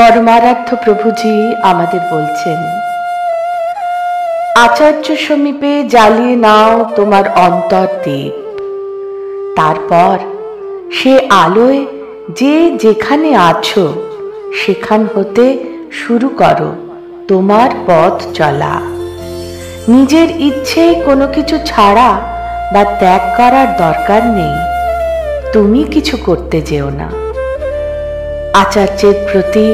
পরমারাধ্য প্রভুজি আমাদের বলছেন, আচার্য সমীপে জ্বালিয়ে নাও তোমার অন্তর দীপ। তারপর সে আলোয় যে যেখানে আছো সেখান হতে শুরু করো তোমার পথ চলা। নিজের ইচ্ছে কোনো কিছু ছাড়া বা ত্যাগ করার দরকার নেই। তুমি কিছু করতে যেও না। আচার্যের প্রতি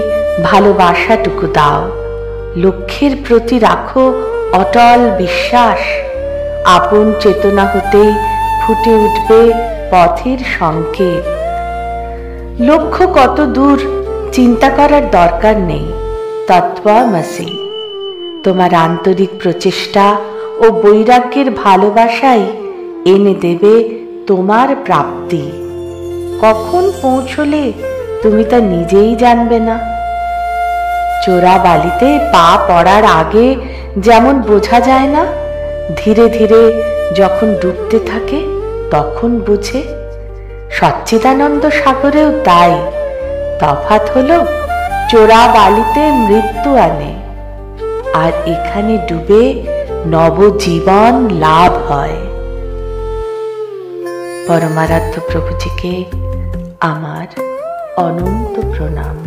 ভালোবাসাটুকু দাও। লক্ষ্যের প্রতি রাখো অটল বিশ্বাস। আপন চেতনা হতেই ফুটে উঠবে পথের সংকেত। লক্ষ্য কত দূর চিন্তা করার দরকার নেই। তত্ত্বমসি। তোমার আন্তরিক প্রচেষ্টা ও বৈরাগ্যের ভালোবাসাই এনে দেবে তোমার প্রাপ্তি। কখন পৌঁছলে তুমি তা নিজেই জানবে না। চোরা বালিতে পা পড়ার আগে যেমন বোঝা যায় না, ধীরে ধীরে যখন ডুবতে থাকে তখন বোঝে। সচ্চিদানন্দ সাগরেও তাই। তফাৎ হলো চোরা বালিতে মৃত্যু আনে, আর এখানে ডুবে নবজীবন লাভ হয়। পরমারাধ্য প্রভুজিকে আমার অনন্ত প্রণাম।